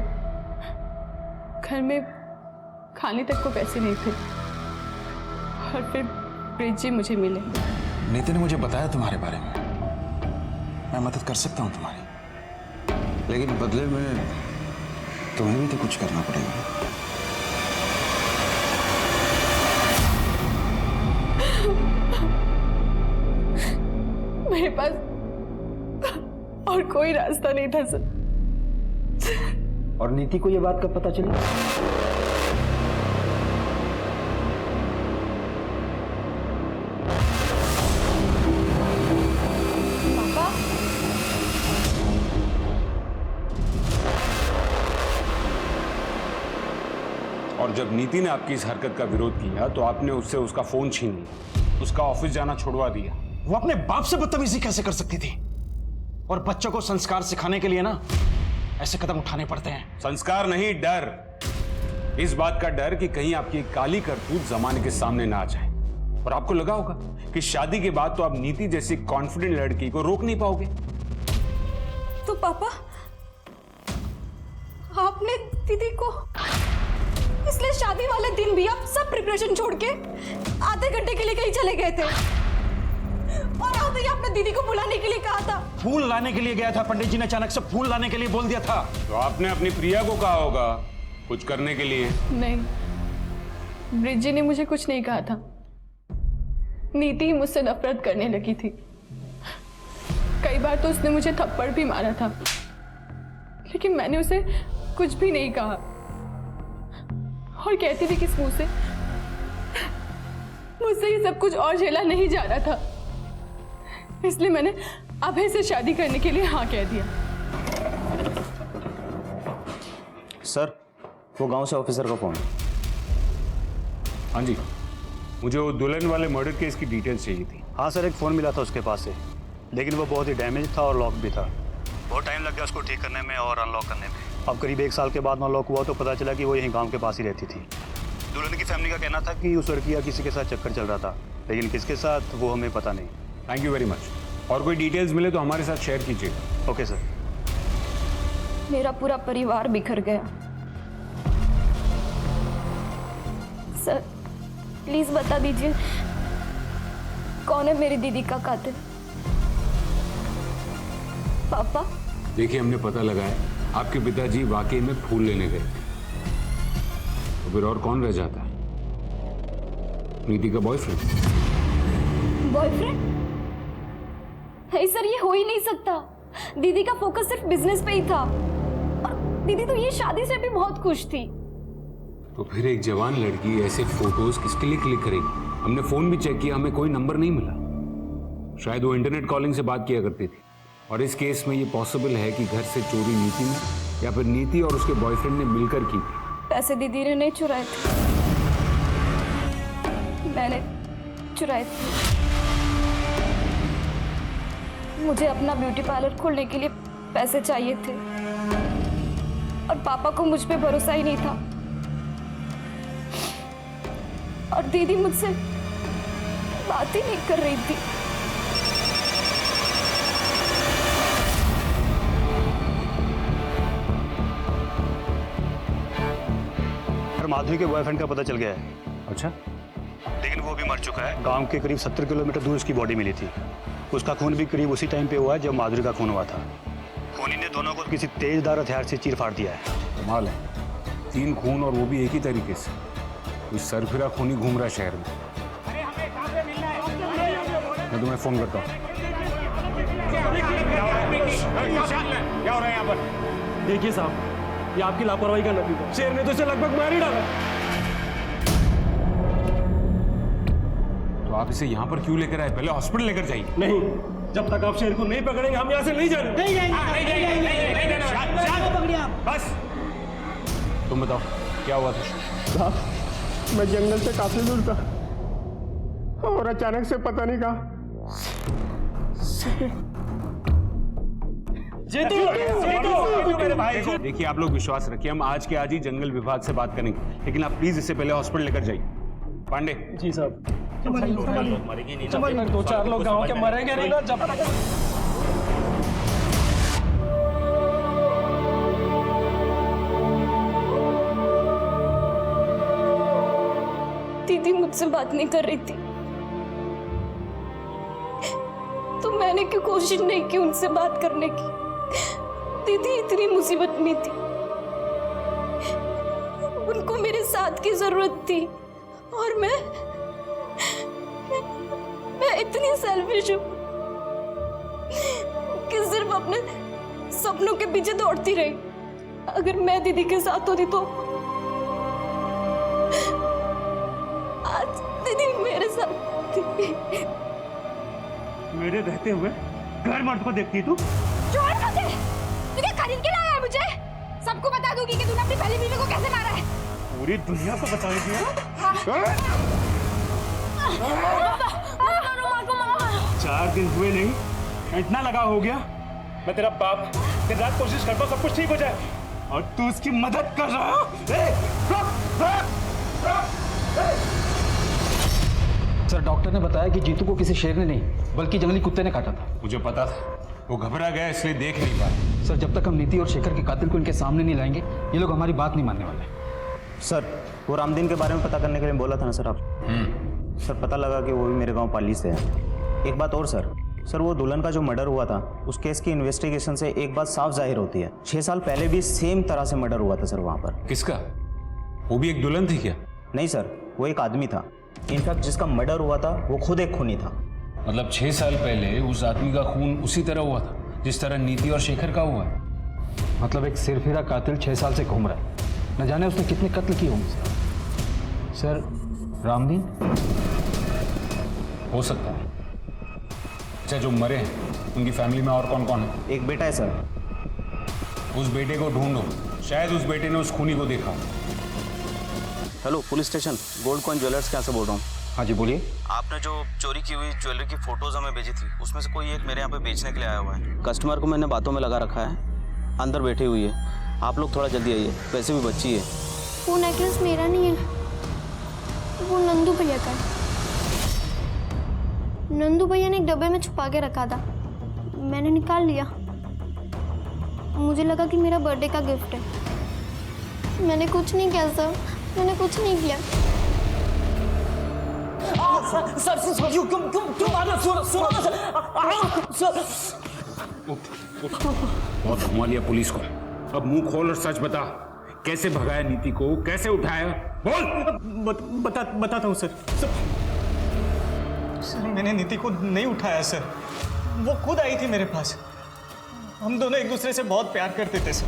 घर में खाने तक को पैसे नहीं थे और फिर ब्रिज जी मुझे मिले। नीति ने मुझे बताया तुम्हारे बारे में। मैं मदद कर सकता हूँ तुम्हारी, लेकिन बदले में तुम्हें भी तो कुछ करना पड़ेगा। मेरे पास और कोई रास्ता नहीं था सर। और नीति को ये बात कब पता चली? पापा, और जब नीति ने आपकी इस हरकत का विरोध किया तो आपने उससे उसका फोन छीन लिया, उसका ऑफिस जाना छुड़वा दिया। वो अपने बाप से बदतमीजी कैसे कर सकती थी? और बच्चों को संस्कार सिखाने के लिए ना ऐसे कदम उठाने पड़ते हैं। संस्कार नहीं, डर। इस बात का डर कि कहीं आपकी काली करतूत जमाने के सामने ना आ जाए। और आपको लगा होगा कि शादी के बाद तो आप नीति जैसी कॉन्फिडेंट लड़की को रोक नहीं पाओगे। तो पापा, आपने दीदी को इसलिए शादी वाले दिन भी आप सब प्रिपरेशन छोड़ के आधे घंटे के लिए कहीं चले गए थे, और आते ही आपने दीदी को बुलाने के लिए कहा था। फूल लाने के लिए गया था, पंडित जी ने अचानक से फूल लाने के लिए बोल दिया था। तो आपने अपनी प्रिया को कहा होगा कुछ करने के लिए। नहीं, ब्रिजी ने मुझे कुछ नहीं कहा था। नीति ही मुझसे नफरत करने लगी थी। कई बार तो उसने मुझे थप्पड़ भी मारा था, लेकिन मैंने उसे कुछ भी नहीं कहा और कहती थी किस मुंह से मुझसे ये सब कुछ और झेला नहीं जा रहा था, इसलिए मैंने अभय से शादी करने के लिए हाँ कह दिया। सर, वो गांव से ऑफिसर का फोन। हाँ जी, मुझे वो दुल्हन वाले मर्डर केस की डिटेल्स चाहिए थी। हाँ सर, एक फ़ोन मिला था उसके पास से, लेकिन वो बहुत ही डैमेज था और लॉक भी था। बहुत टाइम लग गया उसको ठीक करने में और अनलॉक करने में। अब करीब 1 साल के बाद अनलॉक हुआ तो पता चला कि वो यहीं गांव के पास ही रहती थी। दुल्हन की फैमिली का कहना था कि उस लड़की का किसी के साथ चक्कर चल रहा था, लेकिन किसके साथ वो हमें पता नहीं। Thank you very much. और कोई डिटेल्स मिले तो हमारे साथ शेयर कीजिएगा। Okay sir. मेरा पूरा परिवार बिखर गया। सर, प्लीज बता दीजिए कौन है मेरी दीदी का कातिल? पापा? देखिए, हमने पता लगाया आपके पिताजी वाकई में फूल लेने गए थे। तो फिर और कौन रह जाता है? नीति का बॉयफ्रेंड। बॉयफ्रेंड? नहीं सर, ये हो ही नहीं सकता। दीदी का फोकस सिर्फ बिजनेस पे ही था, और दीदी तो ये शादी से भी बहुत खुश थी। तो फिर एक जवान लड़की ऐसे फोटोज किसके लिए क्लिक करेगी? हमने फोन भी चेक किया, हमें कोई नंबर नहीं मिला। शायद वो इंटरनेट कॉलिंग से बात किया करती थी। और इस केस में ये पॉसिबल है कि घर से चोरी नीति ने या फिर नीति और उसके बॉयफ्रेंड ने मिलकर की थी। पैसे दीदी ने नहीं चुराए थे, मैंने चुराए थे। मुझे अपना ब्यूटी पार्लर खोलने के लिए पैसे चाहिए थे, और पापा को मुझ पे भरोसा ही नहीं था, और दीदी मुझसे बात ही नहीं कर रही थी। माधुरी के बॉयफ्रेंड का पता चल गया है। अच्छा? लेकिन वो भी मर चुका है। गांव के करीब 70 किलोमीटर दूर उसकी बॉडी मिली थी। उसका खून भी करीब उसी टाइम पे हुआ है जब माधुरी का खून हुआ था। खूनी ने दोनों को किसी तेजदार हथियार से चीर फाड़ दिया है। कमाल है, 3 खून और वो भी एक ही तरीके से। कोई सरफिरा खूनी घूम रहा है शहर में। मैं तुम्हें फोन करता हूँ। क्या हो रहा है यहाँ पर? देखिए साहब, ये आपकी लापरवाही का नतीजा। शेर ने तो इसे लगभग मार ही डाला। तो आप इसे यहाँ पर क्यों लेकर आए? पहले हॉस्पिटल लेकर जाइए। नहीं, जब तक आप शेर को नहीं पकड़ेंगे हम यहाँ से नहीं जाएंगे। बस तुम बताओ क्या हुआ था? साहब, मैं जंगल से काफी दूर था और अचानक से पता नहीं कहा देखिए, आप लोग विश्वास रखिए, हम आज के आज ही जंगल विभाग से बात करेंगे, लेकिन आप प्लीज इसे पहले हॉस्पिटल लेकर जाइए। पांडे जी साहब। 2-4 लोग गांव के मरेंगे नहीं ना जब तक। दीदी मुझसे बात नहीं कर रही थी, तो मैंने क्यों कोशिश नहीं की उनसे बात करने की? दीदी इतनी मुसीबत में थी, उनको मेरे साथ की जरूरत थी, और मैं इतनी सेल्फिश हूँ अपने सपनों के पीछे दौड़ती रही। अगर मैं दीदी के साथ होती तो आज दीदी मेरे साथ थी। मेरे रहते हुए घर मर्द को देखती है तू? छोड़ मुझे, तू क्या खरीद के लाया है मुझे? सबको बता दूंगी कि तूने अपनी पहली बीवी को कैसे मारा है। पूरी दुनिया को बताएगी? चार दिन हुए नहीं, इतना लगा हो गया। मैं तेरा बाप, दिन रात कोशिश करता हूँ सब कुछ ठीक हो जाए, और तू उसकी मदद कर रहा है। सर डॉक्टर ने बताया कि जीतू को किसी शेर ने नहीं बल्कि जंगली कुत्ते ने काटा था। मुझे पता था, वो घबरा गया इसलिए देख नहीं पाया। सर जब तक हम नीति और शेखर के कातिल को इनके सामने नहीं लाएंगे ये लोग हमारी बात नहीं मानने वाले। सर वो रामदीन के बारे में पता करने के लिए बोला था ना सर आप? सर पता लगा कि वो भी मेरे गांव पाली से है। एक बात और सर वो दुल्हन का जो मर्डर हुआ था उस केस की इन्वेस्टिगेशन से एक बात साफ जाहिर होती है, 6 साल पहले भी सेम तरह से मर्डर हुआ था सर वहाँ पर। किसका? वो भी एक दुल्हन थी क्या? नहीं सर, वो एक आदमी था। इनफैक्ट जिसका मर्डर हुआ था वो खुद एक खूनी था। मतलब 6 साल पहले उस आदमी का खून उसी तरह हुआ था जिस तरह नीति और शेखर का हुआ है। मतलब एक सिरफिरा कातिल 6 साल से घूम रहा है, न जाने उसने कितने कत्ल किए होंगे। सर रामदीन हो सकता है। अच्छा जो मरे हैं उनकी फैमिली में और कौन कौन है? एक बेटा है सर। उस बेटे को ढूंढो, शायद उस बेटे ने उस खूनी को देखा। Hello police station, gold coin jewellers के यहाँ से बोल रहा हूँ। हाँ जी बोलिए। आपने जो चोरी की हुई ज्वेलरी की फोटोज हमें भेजी थी उसमें से कोई एक मेरे यहाँ पे बेचने के लिए आया हुआ है। कस्टमर को मैंने बातों में लगा रखा है, अंदर बैठी हुई है। आप लोग थोड़ा जल्दी आइए, वैसे भी बच्ची है। वो नेकलेस मेरा नहीं है, वो नंदू भैया का है। नंदू भैया ने एक डब्बे में छुपा के रखा था, मैंने निकाल लिया। मुझे लगा कि मेरा बर्थडे का गिफ्ट है। मैंने कुछ नहीं किया सर, मैंने कुछ नहीं किया। सर क्यों मार रहे हो? सर बहुत घुमा लिया पुलिस को, अब मुंह खोल और सच बता, कैसे भगाया नीति को, कैसे उठाया? बोल। बताता हूँ सर। मैंने नीति को नहीं उठाया सर, वो खुद आई थी मेरे पास। हम दोनों एक दूसरे से बहुत प्यार करते थे सर।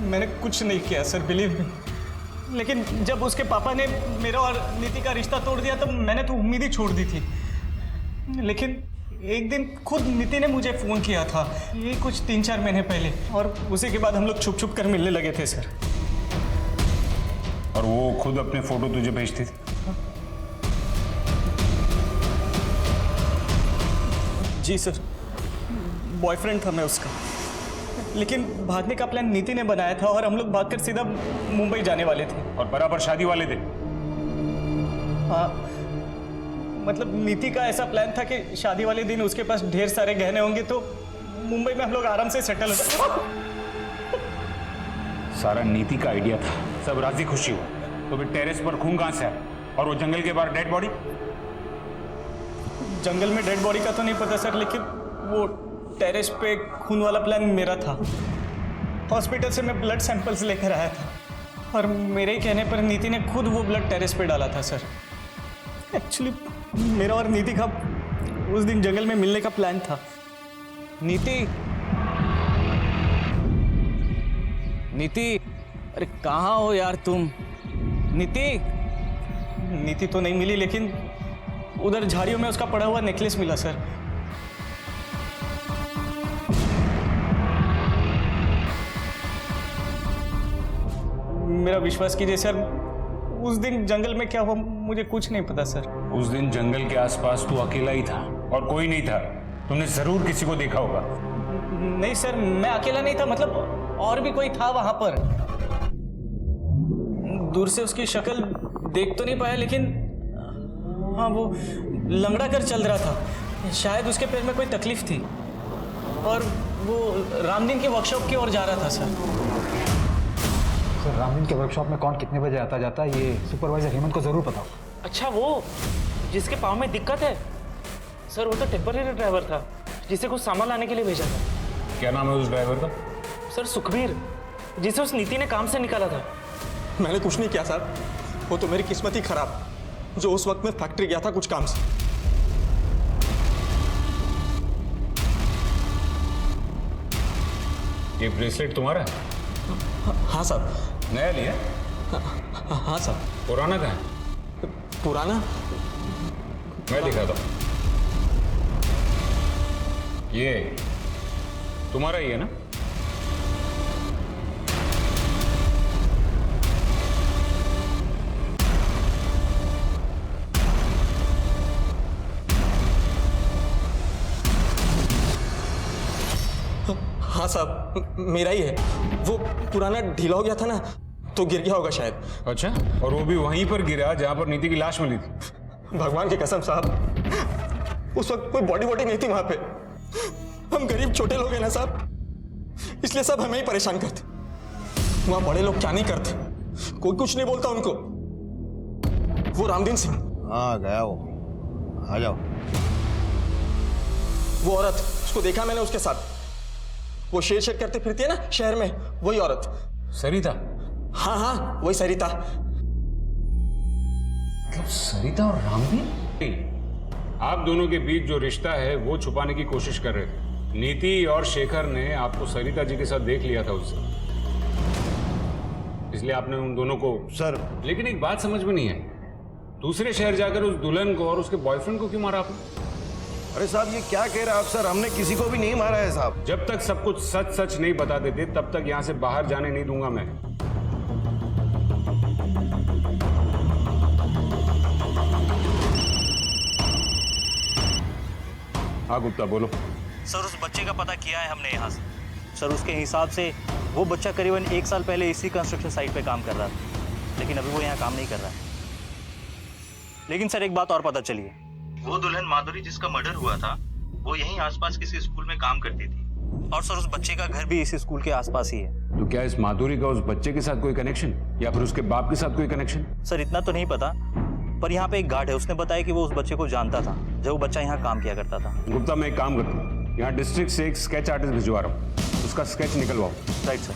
मैंने कुछ नहीं किया सर, बिलीव मी। लेकिन जब उसके पापा ने मेरा और नीति का रिश्ता तोड़ दिया तब मैंने तो उम्मीद ही छोड़ दी थी। लेकिन एक दिन खुद नीति ने मुझे फ़ोन किया था, ये कुछ 3-4 महीने पहले, और उसी के बाद हम लोग छुप छुप कर मिलने लगे थे सर। और वो खुद अपने फोटो तुझे भेजती थी? जी सर, बॉयफ्रेंड था मैं उसका। लेकिन भागने का प्लान नीति ने बनाया था और हम लोग भागकर सीधा मुंबई जाने वाले थे। और बराबर शादी वाले थे? हाँ, मतलब नीति का ऐसा प्लान था कि शादी वाले दिन उसके पास ढेर सारे गहने होंगे तो मुंबई में हम लोग आराम से सेटल हो जाएंगे। सारा नीति का आइडिया था, सब राजी खुशी हुआ। तो फिर टेरेस पर खून कहां से आया? और वो जंगल के बाहर डेड बॉडी? जंगल में डेड बॉडी का तो नहीं पता सर, लेकिन वो टेरेस पे खून वाला प्लान मेरा था। हॉस्पिटल से मैं ब्लड सैंपल्स लेकर आया था और मेरे ही कहने पर नीति ने खुद वो ब्लड टेरेस पे डाला था सर। एक्चुअली मेरा और नीति का उस दिन जंगल में मिलने का प्लान था। नीति अरे कहाँ हो यार तुम? नीति तो नहीं मिली, लेकिन उधर झाड़ियों में उसका पड़ा हुआ नेकलेस मिला सर। मेरा विश्वास कीजिए सर, उस दिन जंगल में क्या हुआ मुझे कुछ नहीं पता सर। उस दिन जंगल के आसपास तू अकेला ही था और कोई नहीं था। तुमने जरूर किसी को देखा होगा। नहीं सर, मैं अकेला नहीं था, मतलब और भी कोई था वहां पर। दूर से उसकी शक्ल देख तो नहीं पाया, लेकिन हाँ वो लंगड़ा कर चल रहा था। शायद उसके पैर में कोई तकलीफ थी और वो रामदीन के वर्कशॉप की ओर जा रहा था सर। सर रामदीन के वर्कशॉप में कौन कितने बजे आता जाता है ये सुपरवाइजर हेमंत को जरूर पता होगा। अच्छा, वो जिसके पाँव में दिक्कत है सर, वो तो टेम्पररी ड्राइवर था जिसे कुछ सामान लाने के लिए भेजा था। क्या नाम है उस ड्राइवर का? सर सुखबीर, जिसे उस नीति ने काम से निकाला था। मैंने कुछ नहीं किया सर, वो तो मेरी किस्मत ही खराब जो उस वक्त में फैक्ट्री गया था कुछ काम से। ये ब्रेसलेट तुम्हारा है? हाँ साहब। नया लिया? हाँ साहब। पुराना कहाँ है? पुराना मैं दिखाता हूँ। ये तुम्हारा ही है ना? हाँ साहब, मेरा ही है। वो पुराना ढीला हो गया था ना, तो गिर गया होगा शायद। अच्छा, और वो भी वहीं पर गिरा जहां पर नीति की लाश मिली थी? भगवान की कसम साहब, उस वक्त कोई बॉडी नहीं थी वहां पे। हम गरीब छोटे लोग हैं ना साहब, इसलिए सब हमें ही परेशान करते। वहां बड़े लोग क्या नहीं करते, कोई कुछ नहीं बोलता उनको। वो रामदीन सिंह। हाँ गया वो, आ जाओ। वो औरत, उसको देखा मैंने उसके साथ, वो शेर शेर करते फिरती है ना शहर में, वही औरत। सरिता? हाँ हाँ, वही सरिता। मतलब सरिता और रामदीन? आप दोनों के बीच जो रिश्ता है वो छुपाने की कोशिश कर रहे थे। नीति और शेखर ने आपको सरिता जी के साथ देख लिया था उससे, इसलिए आपने उन दोनों को। सर लेकिन एक बात समझ में नहीं आई, दूसरे शहर जाकर उस दुल्हन को और उसके बॉयफ्रेंड को क्यों मारा आपने? अरे साहब ये क्या कह रहे हैं आप सर, हमने किसी को भी नहीं मारा है साहब। जब तक सब कुछ सच सच नहीं बता देते तब तक यहां से बाहर जाने नहीं दूंगा मैं। हाँ गुप्ता बोलो। सर उस बच्चे का पता किया है हमने यहाँ से। सर उसके हिसाब से वो बच्चा करीबन 1 साल पहले इसी कंस्ट्रक्शन साइट पे काम कर रहा था, लेकिन अभी वो यहाँ काम नहीं कर रहा है। लेकिन सर एक बात और पता चली है, वो दुल्हन माधुरी जिसका मर्डर हुआ था वो यहीं आसपास किसी स्कूल में काम करती थी, और सर उस बच्चे का घर भी इसी स्कूल के आसपास ही है। तो क्या इस माधुरी का उस बच्चे के साथ कोई कनेक्शन, या फिर उसके बाप के साथ कोई कनेक्शन? सर इतना तो नहीं पता, पर यहाँ पे एक गार्ड है, उसने बताया कि वो उस बच्चे को जानता था जब वो बच्चा यहाँ काम किया करता था। गुप्ता मैं एक काम करता हूँ, यहाँ डिस्ट्रिक्ट से एक स्केच आर्टिस्ट भिजवा रहा हूँ, उसका स्केच निकलवाओ। Right sir.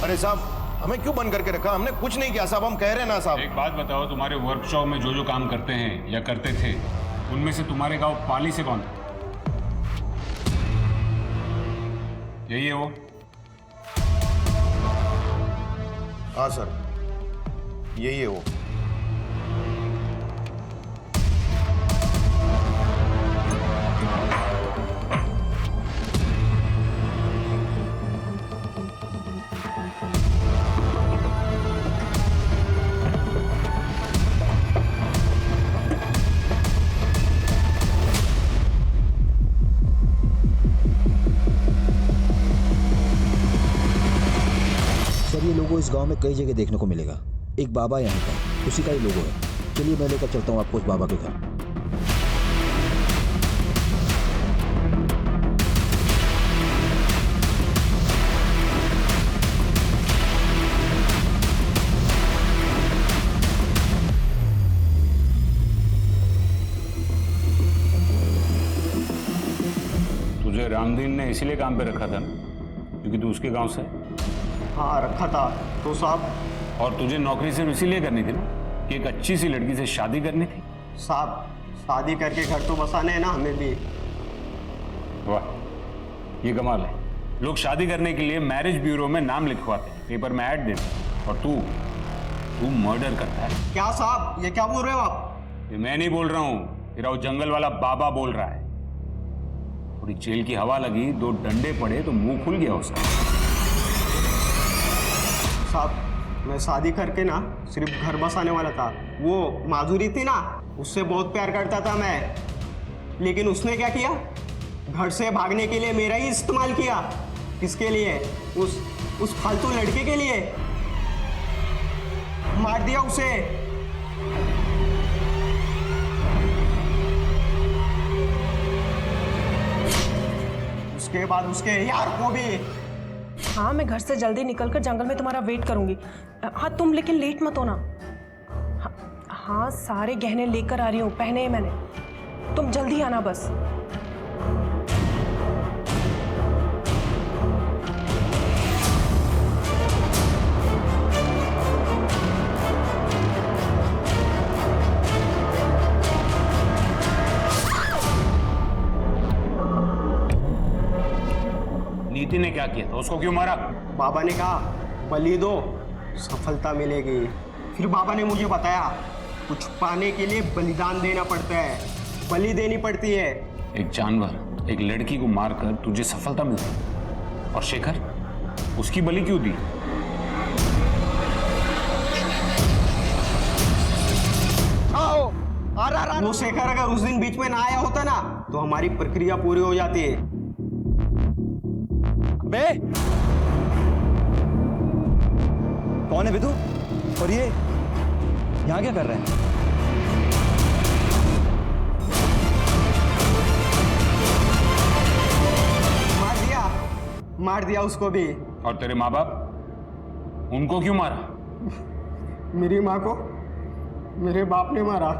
अरे साहब हमें क्यों बंद करके रखा? हमने कुछ नहीं किया साहब, हम कह रहे हैं ना साहब। एक बात बताओ, तुम्हारे वर्कशॉप में जो जो काम करते हैं या करते थे, उनमें से तुम्हारे गांव पाली से कौन था? यही है वो? हाँ सर यही है वो। सर ये लोगो इस गांव में कई जगह देखने को मिलेगा। एक बाबा यहाँ का, उसी का ही लोगो है। चलिए मैं लेकर चलता हूँ आपको उस बाबा के घर। तुझे रामदीन ने इसीलिए काम पे रखा था क्योंकि तू उसके गांव से? हाँ रखा था तो साहब। और तुझे नौकरी सिर्फ इसीलिए करनी थी ना कि एक अच्छी सी लड़की से शादी करनी थी? साहब शादी करके घर तो बसाने हैं ना हमें भी। वाह ये कमाल है, लोग शादी करने के लिए मैरिज ब्यूरो में नाम लिखवाते हैं, पेपर में ऐड देते, और तू मर्डर करता है। क्या साहब ये क्या बोल रहे हो आप? ये मैं नहीं बोल रहा हूँ, तेरा वो जंगल वाला बाबा बोल रहा है। थोड़ी जेल की हवा लगी, 2 डंडे पड़े तो मुंह खुल गया उसका। साहब मैं शादी करके ना सिर्फ घर बसाने वाला था। वो माधुरी थी ना, उससे बहुत प्यार करता था मैं, लेकिन उसने क्या किया, घर से भागने के लिए मेरा ही इस्तेमाल किया। किसके लिए? उस फालतू लड़के के लिए। मार दिया उसे। उसके बाद उसके यार को भी। हाँ मैं घर से जल्दी निकलकर जंगल में तुम्हारा वेट करूंगी। हाँ तुम लेकिन लेट मत होना। हाँ सारे गहने लेकर आ रही हूँ, पहने हैं मैंने, तुम जल्दी आना बस। नीति ने क्या किया था? उसको क्यों मारा? बाबा ने कहा बलि दो, सफलता मिलेगी। फिर बाबा ने मुझे बताया कुछ पाने के लिए बलिदान देना पड़ता है, बलि देनी पड़ती है। एक जानवर, एक लड़की को मारकर तुझे सफलता मिलती, और शेखर उसकी बलि क्यों दी? वो शेखर अगर उस दिन बीच में ना आया होता ना तो हमारी प्रक्रिया पूरी हो जाती है। बे कौन है बे तू? और ये यहाँ क्या कर रहे हैं? मार दिया उसको भी। और तेरे माँ बाप, उनको क्यों मारा? मेरी माँ को मेरे बाप ने मारा।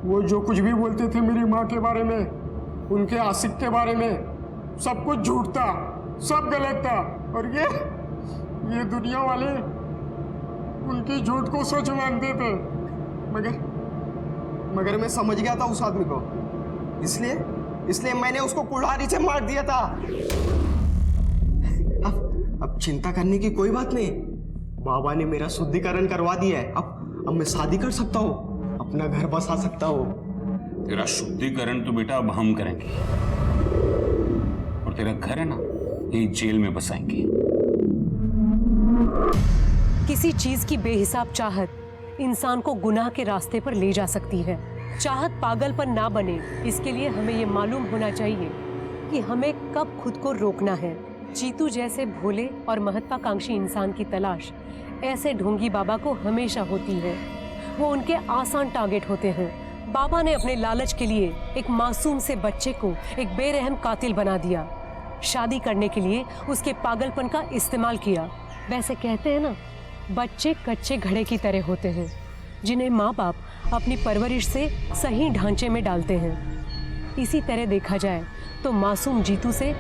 वो जो कुछ भी बोलते थे मेरी माँ के बारे में, उनके आशिक के बारे में, सब कुछ झूठ था, सब गलत था। और ये दुनिया वाले उनकी झूठ को सच मानते थे। मगर मैं समझ गया था उस आदमी को, इसलिए मैंने उसको कुल्हाड़ी से मार दिया था। अब चिंता करने की कोई बात नहीं। बाबा ने मेरा शुद्धिकरण करवा दिया है। अब मैं शादी कर सकता हूँ, अपना घर बसा सकता हूँ। तेरा शुद्धिकरण तो बेटा अब हम करेंगे, और तेरा घर है ना, ये जेल में बसाएंगे। किसी चीज की बेहिसाब चाहत इंसान को गुनाह के रास्ते पर ले जा सकती है। चाहत पागलपन ना बने, इसके लिए हमें ये मालूम होना चाहिए कि हमें कब खुद को रोकना है। जीतू जैसे भोले और महत्वाकांक्षी इंसान की तलाश ऐसे ढोंगी बाबा को हमेशा होती है। वो उनके आसान टारगेट होते हैं। बाबा ने अपने लालच के लिए एक मासूम से बच्चे को एक बेरहम कातिल बना दिया। शादी करने के लिए उसके पागलपन का इस्तेमाल किया। वैसे कहते हैं ना, बच्चे कच्चे घड़े की तरह होते हैं, जिन्हें माँ बाप अपनी परवरिश से सही ढांचे में डालते हैं। इसी तरह देखा जाए तो मासूम जीतू से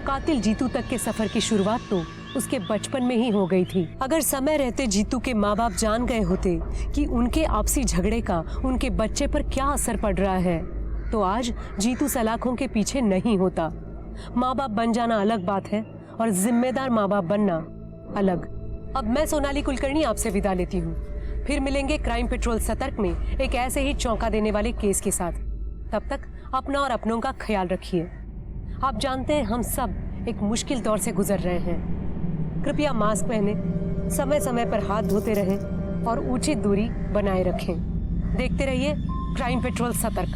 कातिल जीतू तक के सफर की शुरुआत तो उसके बचपन में ही हो गई थी। अगर समय रहते जीतू के माँ बाप जान गए होते कि उनके आपसी झगड़े का उनके बच्चे पर क्या असर पड़ रहा है, तो आज जीतू सलाखों के पीछे नहीं होता। माँ बाप बन जाना अलग बात है और जिम्मेदार माँ बाप बनना अलग। अब मैं सोनाली कुलकर्णी आपसे विदा लेती हूँ। फिर मिलेंगे क्राइम पेट्रोल सतर्क में एक ऐसे ही चौंका देने वाले केस के साथ। तब तक अपना और अपनों का ख्याल रखिए। आप जानते हैं हम सब एक मुश्किल दौर से गुजर रहे हैं। कृपया मास्क पहने, समय समय पर हाथ धोते रहें और उचित दूरी बनाए रखें। देखते रहिए क्राइम पेट्रोल सतर्क।